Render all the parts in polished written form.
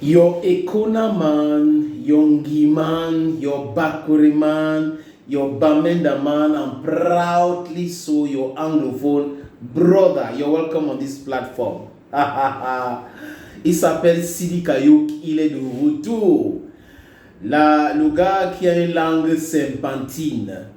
Your Ekona man, your Ngi man, your Bakuri man, your Bamenda man, and proudly so your Anglophone brother. You're welcome on this platform. Il s'appelle Sidi Kayouk, il est de retour. Le gars qui a une langue serpentine,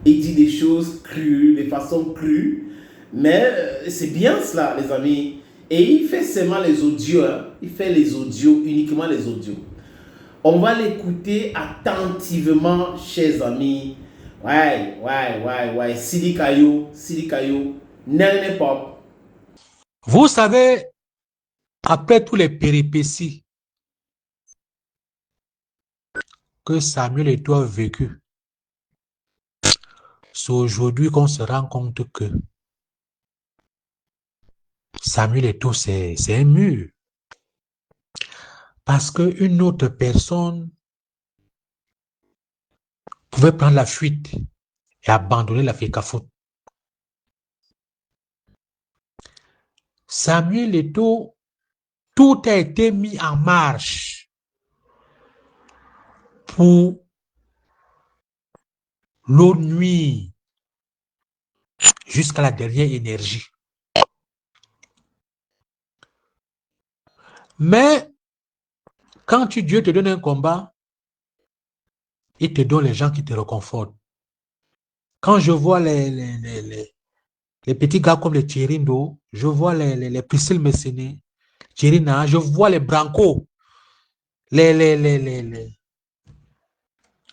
il dit des choses crues, de façon crue, mais c'est bien cela, les amis. Et il fait seulement les audios, hein. Il fait les audios, uniquement les audios. On va l'écouter attentivement, chers amis. Ouais. Sidi Kayo, Nene Pop. Vous savez, après tous les péripéties que Samuel Eto'o a vécu, c'est aujourd'hui qu'on se rend compte que Samuel Eto'o, c'est un mur. Parce qu'une autre personne pouvait prendre la fuite et abandonner la FECAFOOT. Samuel Eto'o, tout a été mis en marche pour l'eau nuit jusqu'à la dernière énergie. Mais quand Dieu te donne un combat, il te donne les gens qui te réconfortent. Quand je vois les petits gars comme les Thierry-Ndo, je vois les Priscille Messéné, Thierry-Na, je vois les Branco, les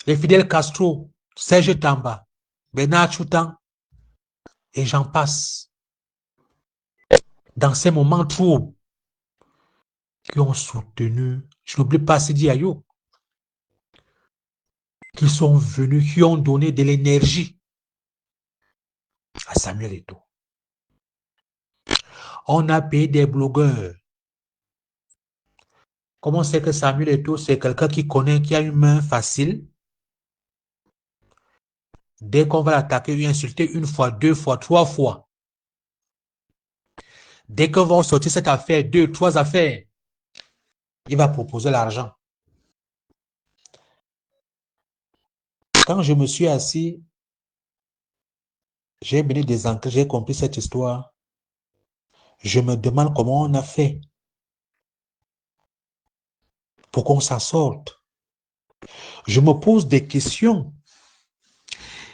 Fidel Castro, Serge Tamba, Bernard Choutan, et j'en passe. Dans ces moments troubles, qui ont soutenu, je n'oublie pas Sidi Ayou, qui sont venus, qui ont donné de l'énergie à Samuel Eto'o. On a payé des blogueurs. Comment c'est que Samuel Eto'o, c'est quelqu'un qui connaît, qui a une main facile? Dès qu'on va l'attaquer, lui insulter une fois, deux fois, trois fois. Dès qu'on va sortir cette affaire, deux, trois affaires, il va proposer l'argent. Quand je me suis assis, j'ai mené des enquêtes, j'ai compris cette histoire. Je me demande comment on a fait pour qu'on s'en sorte. Je me pose des questions.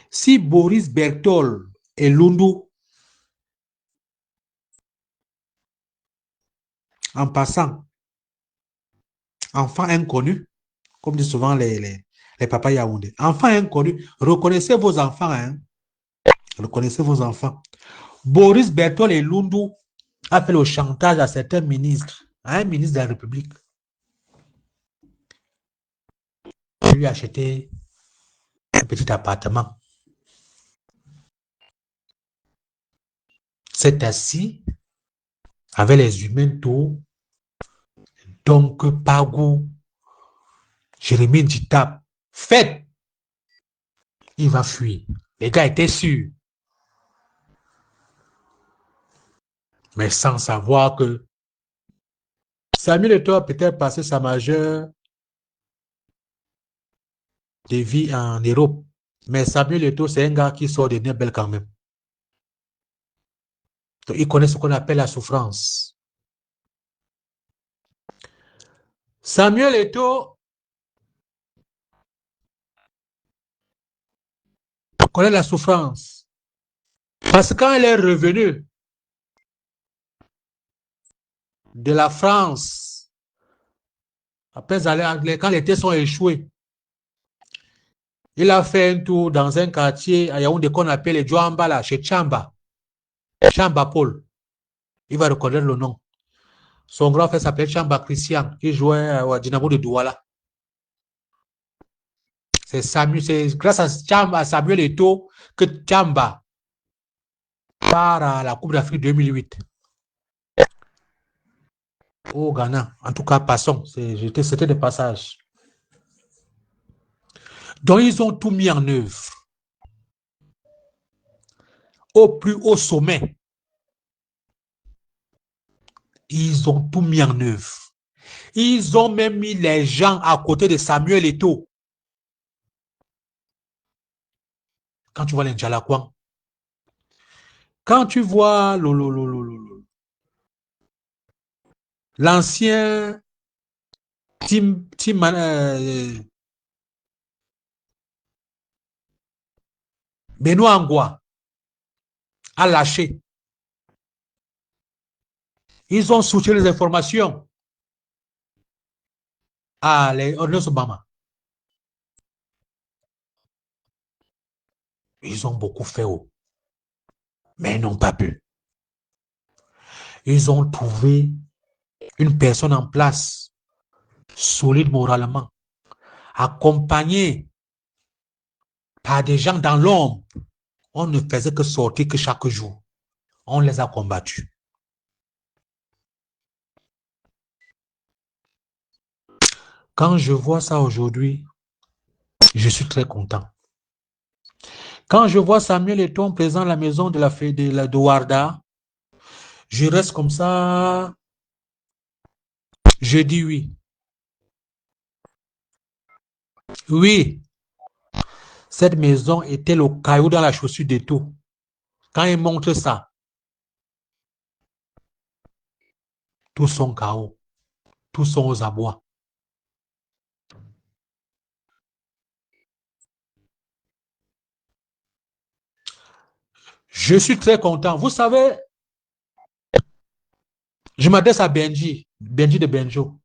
Si Boris Berthold et Lundu, en passant, enfants inconnus, comme disent souvent les papas yaoundés, enfants inconnus, reconnaissez vos enfants, hein? Reconnaissez vos enfants. Boris Berthold et Lundu a fait le chantage à certains ministres, à un ministre de la République. Il lui a acheté un petit appartement. C'est assis avec les humains tout, donc Pagou, Jérémy Djitap, faites, il va fuir. Les gars étaient sûrs. Mais sans savoir que Samuel Eto'o a peut-être passé sa majeure de vie en Europe. Mais Samuel Eto'o, c'est un gars qui sort de Nebel quand même. Donc, il connaît ce qu'on appelle la souffrance. Samuel Eto'o connaît la souffrance. Parce que quand elle est revenue de la France, après quand les tests ont échoué, il a fait un tour dans un quartier à Yaoundé qu'on appelle les Djouamba, chez Chamba. Chamba Paul. Il va reconnaître le nom. Son grand frère s'appelait Chamba Christian, qui jouait au Dynamo de Douala. C'est grâce à Samuel Eto'o que Chamba part à la Coupe d'Afrique 2008. Au Ghana. En tout cas, passons. C'était des passages. Donc, ils ont tout mis en œuvre. Au plus haut sommet. Ils ont tout mis en œuvre. Ils ont même mis les gens à côté de Samuel Eto'o. Quand tu vois les Ndjalakwang, quand tu vois l'ancien Tim Benoît Angwa a lâché. Ils ont soutenu les informations à les Obama. Ils ont beaucoup fait, mais ils n'ont pas pu. Ils ont trouvé une personne en place, solide moralement, accompagnée par des gens dans l'ombre. On ne faisait que sortir que chaque jour. On les a combattus. Quand je vois ça aujourd'hui, je suis très content. Quand je vois Samuel Eto'o présent à la maison de Warda, je reste comme ça. Je dis oui. Oui, cette maison était le caillou dans la chaussure d'Eto'o. Quand il montre ça, tous sont KO, tous sont aux abois. Je suis très content. Vous savez, je m'adresse à Benji de Benjo.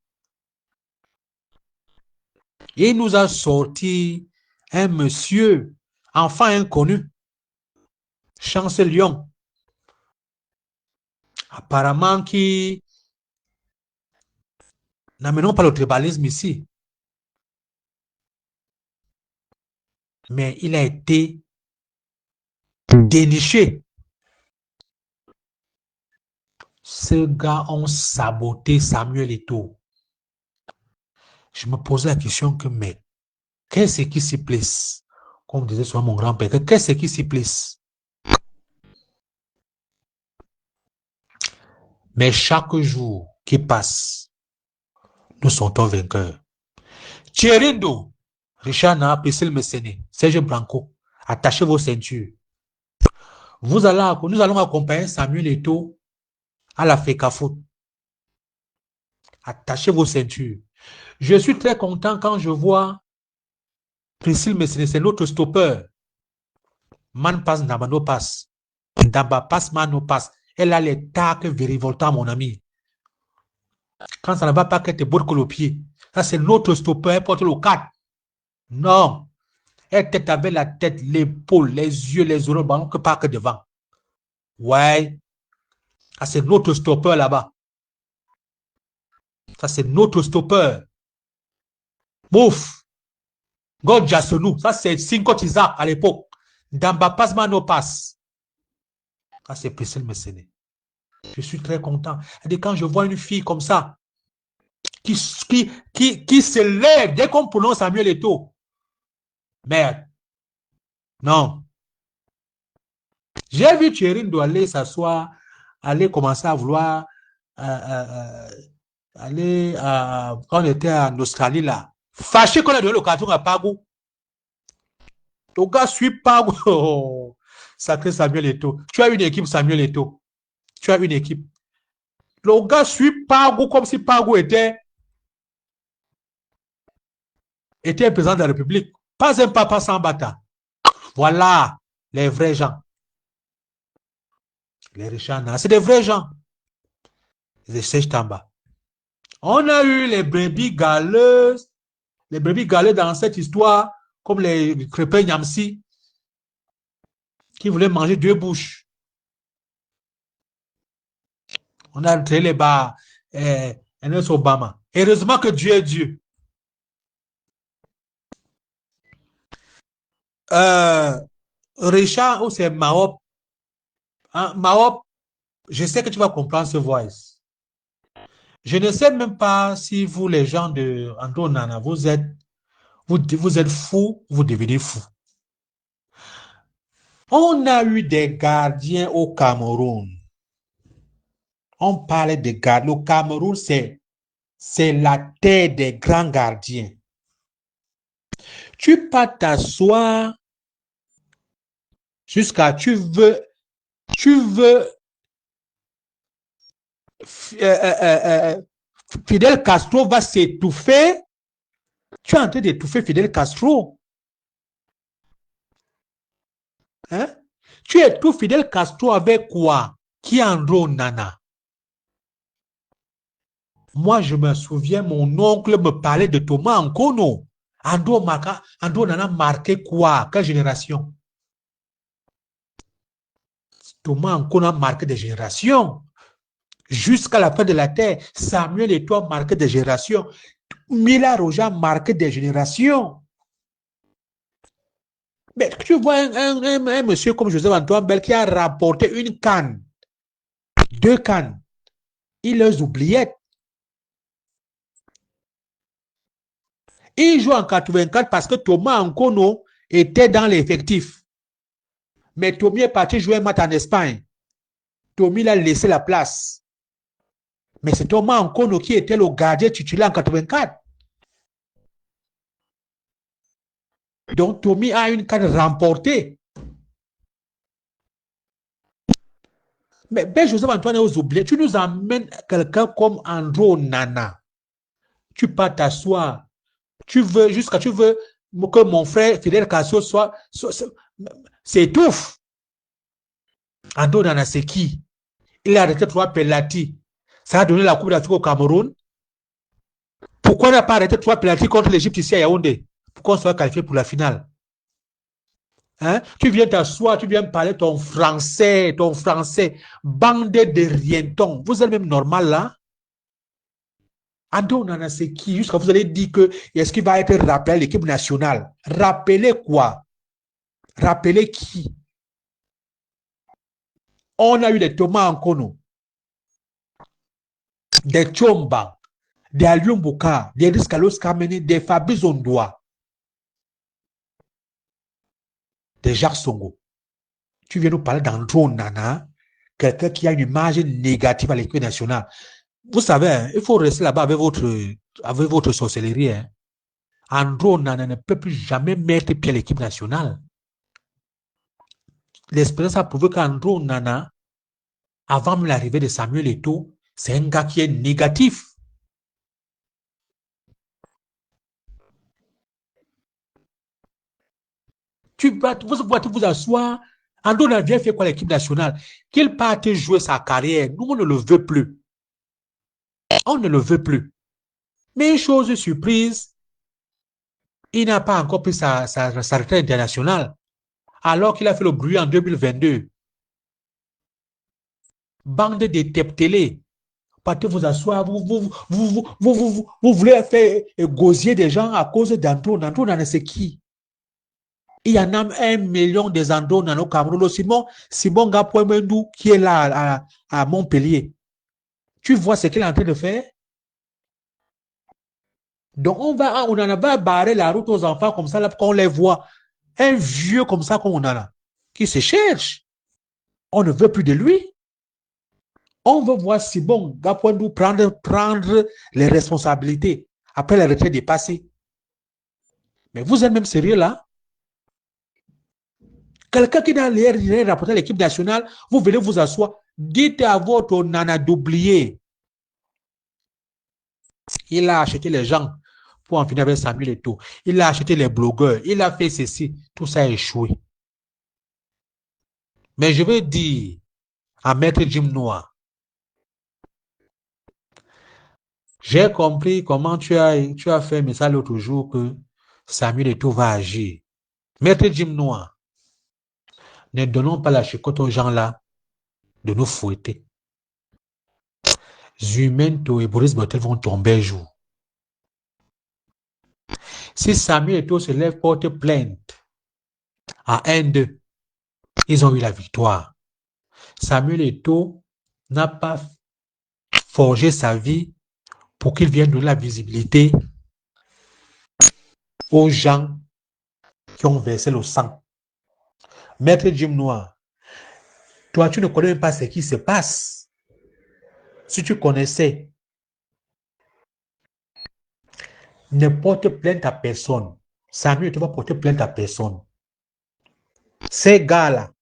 Il nous a sorti un monsieur, enfant inconnu, Chancelion, apparemment qui n'amenons pas le tribalisme ici, mais il a été déniché. Ces gars ont saboté Samuel Eto'o. Je me posais la question que, mais qu'est-ce qui s'y place? Comme disait souvent mon grand-père, qu'est-ce qui s'y place? Mais chaque jour qui passe, nous sortons vainqueurs. Thierrindo, Richard Na, Priscille Messéné, Serge Branco, attachez vos ceintures. Nous allons accompagner Samuel Eto'o à la FECAFOOT. Attachez vos ceintures. Je suis très content quand je vois Priscille Messéné, c'est notre stopper. Man passe, Ndamba no passe. Ndamba passe, man no passe. Elle a les tacs vérivoltants, mon ami. Quand ça ne va pas, qu'elle te botte que le pied. Ça, c'est notre stopper, elle porte le 4. Non. Elle tête avec la tête, l'épaule, les yeux, les oreilles, ballon que pas que devant. Ouais. Ça, c'est notre stopper là-bas. Ça, c'est notre stopper. Bouf. God Jassonou. Ça, c'est Cinco Tizak à l'époque. Ndamba passe, man no passe. Ça, c'est Priscille Messéné. Je suis très content. Et quand je vois une fille comme ça, qui se lève dès qu'on prononce Samuel Eto'o. Merde. Non. J'ai vu Thierrindo aller s'asseoir, aller commencer à vouloir aller quand on était en Australie là. Fâché qu'on a donné le carton à Pagou. Le gars suit Pagou. Oh, sacré Samuel Eto'o. Tu as une équipe, Samuel Eto'o. Tu as une équipe. Le gars suit Pagou comme si Pagou était un président de la République. Pas un papa sans bâtard. Voilà les vrais gens. Les Richard Nana, c'est des vrais gens. Les Serge Tamba. On a eu les brebis galeuses dans cette histoire, comme les crépins Nyamsi, qui voulaient manger deux bouches. On a créé les bars, Obama. Heureusement que Dieu est Dieu. Richard, ou c'est Mahop. Hein, Mahop, je sais que tu vas comprendre ce voice. Je ne sais même pas si vous, les gens de Andonana, vous êtes fous, vous devenez fous. On a eu des gardiens au Cameroun. On parlait des gardiens. Le Cameroun, c'est c'est la terre des grands gardiens. Tu peux t'asseoir jusqu'à tu veux Fidel Castro va s'étouffer. Tu es en train d'étouffer Fidel Castro. Hein? Tu étouffes Fidel Castro avec quoi? Qui Andro Nana? Moi, je me souviens, mon oncle me parlait de Thomas Nkono. Andro Nana marqué quoi? Quelle génération? Thomas Nkono a marqué des générations. Jusqu'à la fin de la terre, Samuel Eto'o a marqué des générations. Mila Roja a marqué des générations. Mais tu vois un monsieur comme Joseph-Antoine Bell qui a rapporté une canne, 2 cannes, il les oubliait. Il joue en 84 parce que Thomas Nkono était dans l'effectif. Mais Tommy est parti jouer un match en Espagne. Tommy l'a laissé la place. Mais c'est Thomas Nkono qui était le gardien titulaire en 84. Donc Tommy a une canne remportée. Mais Ben Joseph-Antoine est aux oubliés. Tu nous amènes quelqu'un comme Andro Nana. Tu peux t'asseoir. Tu veux que mon frère Fidel Castro s'étouffe. Andro Nana, c'est qui? Il a arrêté 3 pénaltys. Ça a donné la Coupe d'Afrique au Cameroun. Pourquoi il n'a pas arrêté 3 pénaltys contre l'Égypte ici à Yaoundé? Pourquoi on soit qualifié pour la finale? Hein? Tu viens t'asseoir, tu viens me parler ton français. Bande de rientons. Vous êtes même normal là? Andro Nana, c'est qui? Jusqu'à vous allez dire que est-ce qu'il va être rappelé à l'équipe nationale? Rappeler quoi? Rappeler qui? On a eu des Thomas Nkono, des Tchomba, des Aliou Mbouka, des Riscalos Kamene, des Fabrice Ondoa, des Jacques Songo. Tu viens nous parler d'Andro Nana, quelqu'un qui a une image négative à l'équipe nationale. Vous savez, hein, il faut rester là-bas avec votre sorcellerie. Hein. Andro Nana ne peut plus jamais mettre pied à l'équipe nationale. L'expérience a prouvé qu'Andro Nana, avant même l'arrivée de Samuel Eto'o, c'est un gars qui est négatif. Vous asseoir. Andro Nana vient faire quoi l'équipe nationale? Qu'il parte jouer sa carrière. Nous, on ne le veut plus. On ne le veut plus. Mais une chose surprise, il n'a pas encore pris sa retraite internationale, alors qu'il a fait le bruit en 2022. Bande de télé. Partez vous asseoir, vous voulez faire gosier des gens à cause d'Andro. Andro Nana, c'est qui? Il y en a 1 million des Andro Nana au Cameroun. Simon Gapoemendou qui est là à Montpellier. Tu vois ce qu'il est en train de faire? Donc, on en va barrer la route aux enfants comme ça, là, qu'on les voit. Un vieux comme ça qu'on a là, qui se cherche. On ne veut plus de lui. On veut voir si bon, Gapoendou prendre les responsabilités après la retraite dépassée. Mais vous êtes même sérieux là? Quelqu'un qui n'a rien rapporté à l'équipe nationale, vous venez vous asseoir, dites à votre nana d'oublier. Il a acheté les gens pour en finir avec Samuel Eto'o. Il a acheté les blogueurs. Il a fait ceci. Tout ça a échoué. Mais je veux dire à Maître Jim Noah, j'ai compris comment tu as fait un message l'autre jour que Samuel Eto'o va agir. Maître Jim Noah, ne donnons pas la chicotte aux gens là de nous fouetter. Zumento et Boris Botel vont tomber un jour. Si Samuel Eto'o se lève porte plainte à 1-2, ils ont eu la victoire. Samuel Eto'o n'a pas forgé sa vie pour qu'il vienne donner la visibilité aux gens qui ont versé le sang. Maître Jim Noah, toi, tu ne connais même pas ce qui se passe. Si tu connaissais, ne porte plainte à personne. Samuel ne va porter plainte à personne. Ces gars-là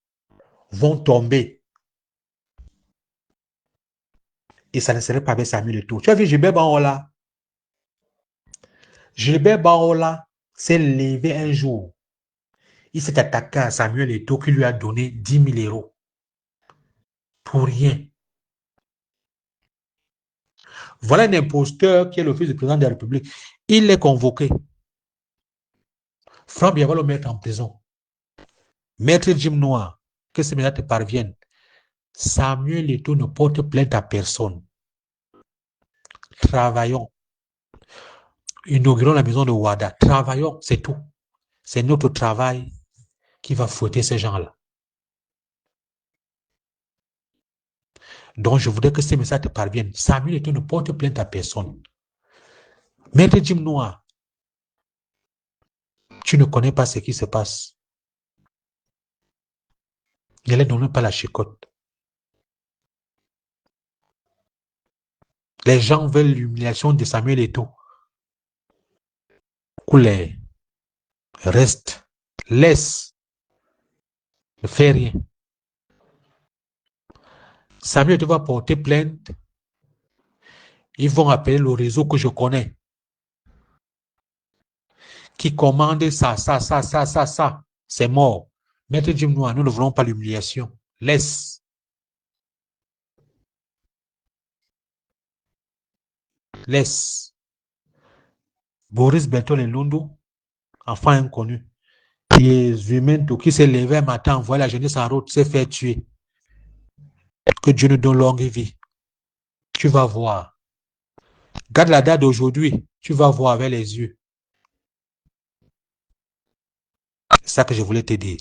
vont tomber. Et ça ne serait pas avec Samuel et tout. Tu as vu Gilbert Baola? Gilbert Baola s'est levé un jour. Il s'est attaqué à Samuel Eto'o qui lui a donné 10 000 euros. Pour rien. Voilà un imposteur qui est le fils du président de la République. Il est convoqué. Franck Biya va le mettre en prison. Maître Jim Noir, que ces médias te parviennent. Samuel Eto'o ne porte plainte à personne. Travaillons. Inaugurons la maison de Ouada. Travaillons, c'est tout. C'est notre travail qui va fouetter ces gens-là. Donc, je voudrais que ces messages te parviennent. Samuel Eto'o ne porte plainte à personne. Maître Jim Noir, tu ne connais pas ce qui se passe. Ne les donne pas la chicotte. Les gens veulent l'humiliation de Samuel Eto'o. Coulez. Reste. Laisse. Ne fais rien. Samuel Eto'o va porter plainte. Ils vont appeler le réseau que je connais. Qui commande ça. C'est mort. Maître Jim Noir, nous ne voulons pas l'humiliation. Laisse. Laisse. Boris Bertol et Lundu, enfant inconnu. Et Zumento qui s'est levé un matin, voit la jeunesse en route, s'est fait tuer. Que Dieu nous donne longue vie. Tu vas voir. Garde la date d'aujourd'hui, tu vas voir avec les yeux. C'est ça que je voulais te dire.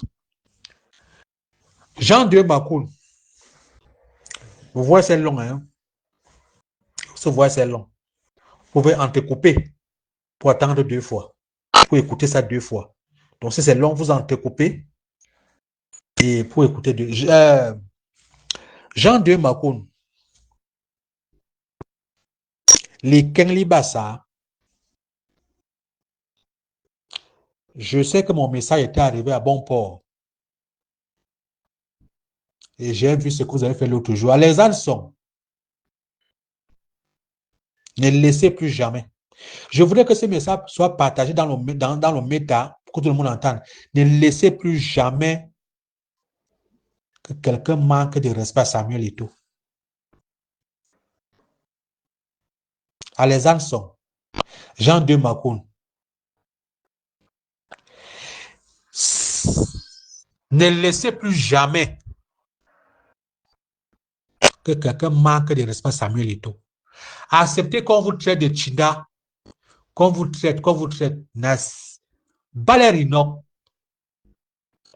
Jean-Dieu Makoun. Vous voyez, c'est long, hein? Vous voyez, c'est long. Vous pouvez entrecouper pour attendre 2 fois. Pour écouter ça 2 fois. Donc, si c'est long, vous entrecoupez. Et pour écouter Jean-Dieu Makoun. Les Kenli Bassa. Je sais que mon message était arrivé à bon port. Et j'ai vu ce que vous avez fait l'autre jour. À les Alsons. Ne laissez plus jamais. Je voudrais que ce message soit partagé dans le méta pour que tout le monde entende. Ne laissez plus jamais que quelqu'un manque de respect à Samuel Eto'o. À les Alsons. Jean de Makoun. Ne laissez plus jamais que quelqu'un manque de respect à Samuel Eto'o. Acceptez qu'on vous traite de Chida, qu'on vous traite, Nas, Balerino,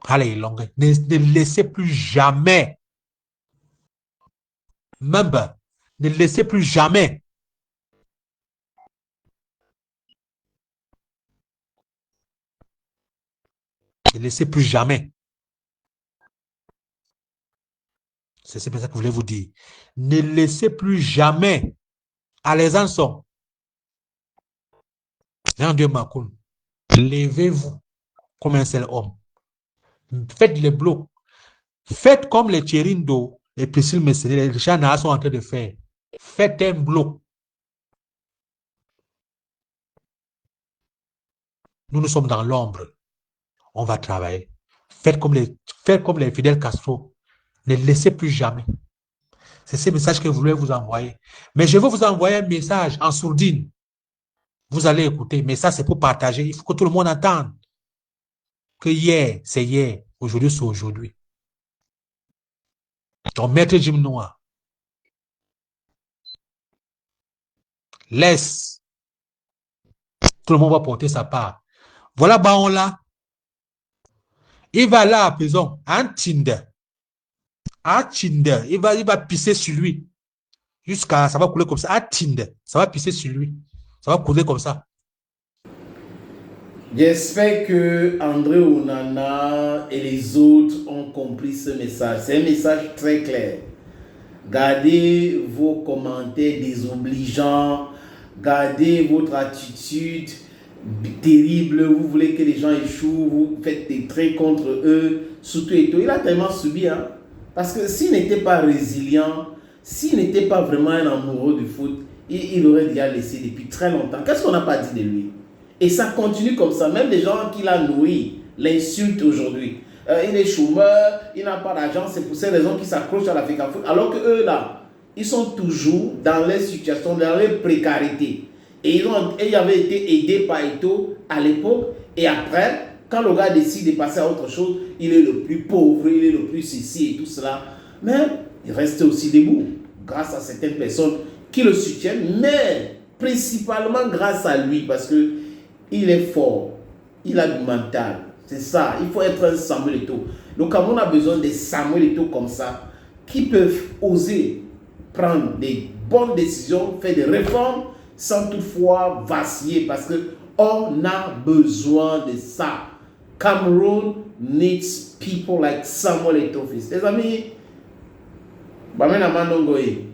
allez, longue. Ne laissez plus jamais, même, ne laissez plus jamais ne laissez plus jamais. C'est ça que je voulais vous dire. Ne laissez plus jamais à les Ansons. Jean de Makoun, levez-vous comme un seul homme. Faites les blocs. Faites comme les Thierrindo, les Priscille Messelet, les Richard Nahar sont en train de faire. Faites un bloc. Nous sommes dans l'ombre. On va travailler. Faites comme les Fidel Castro. Ne laissez plus jamais. C'est ce message que je voulais vous envoyer. Mais je veux vous envoyer un message en sourdine. Vous allez écouter, mais ça, c'est pour partager. Il faut que tout le monde entende que hier, c'est hier. Aujourd'hui, c'est aujourd'hui. Donc, Maître Jim Noir, laisse. Tout le monde va porter sa part. Voilà, Baon là. Il va là à prison, en Tinder. En Tinder. Il va pisser sur lui. Jusqu'à, ça va couler comme ça. En Tinder. Ça va pisser sur lui. Ça va couler comme ça. J'espère que André Onana et les autres ont compris ce message. C'est un message très clair. Gardez vos commentaires désobligeants. Gardez votre attitude terrible. Vous voulez que les gens échouent. Vous faites des traits contre eux. Surtout et tout. Il a tellement subi. Hein? Parce que s'il n'était pas résilient, s'il n'était pas vraiment un amoureux du foot, il aurait déjà laissé depuis très longtemps. Qu'est-ce qu'on n'a pas dit de lui? Et ça continue comme ça. Même les gens qui l'ont nourri l'insultent aujourd'hui. Il est chômeur, il n'a pas d'argent, c'est pour ces raisons qu'il s'accroche à l'Afrique Foot. Alors que eux là, ils sont toujours dans les situations, dans les précarités. Et ils avaient été aidés par Eto'o à l'époque. Et après, quand le gars décide de passer à autre chose, il est le plus pauvre, il est le plus ceci et tout cela. Mais il reste aussi debout grâce à certaines personnes qui le soutiennent, mais principalement grâce à lui parce qu'il est fort, il a du mental. C'est ça, il faut être un Samuel Eto'o. Le Cameroun a besoin de Samuel Eto'o comme ça, qui peuvent oser prendre des bonnes décisions, faire des réformes, sans toutefois vaciller, parce qu'on a besoin de ça. Cameroon needs people like Samuel Eto'o. Les amis, Bamena Mandongoye.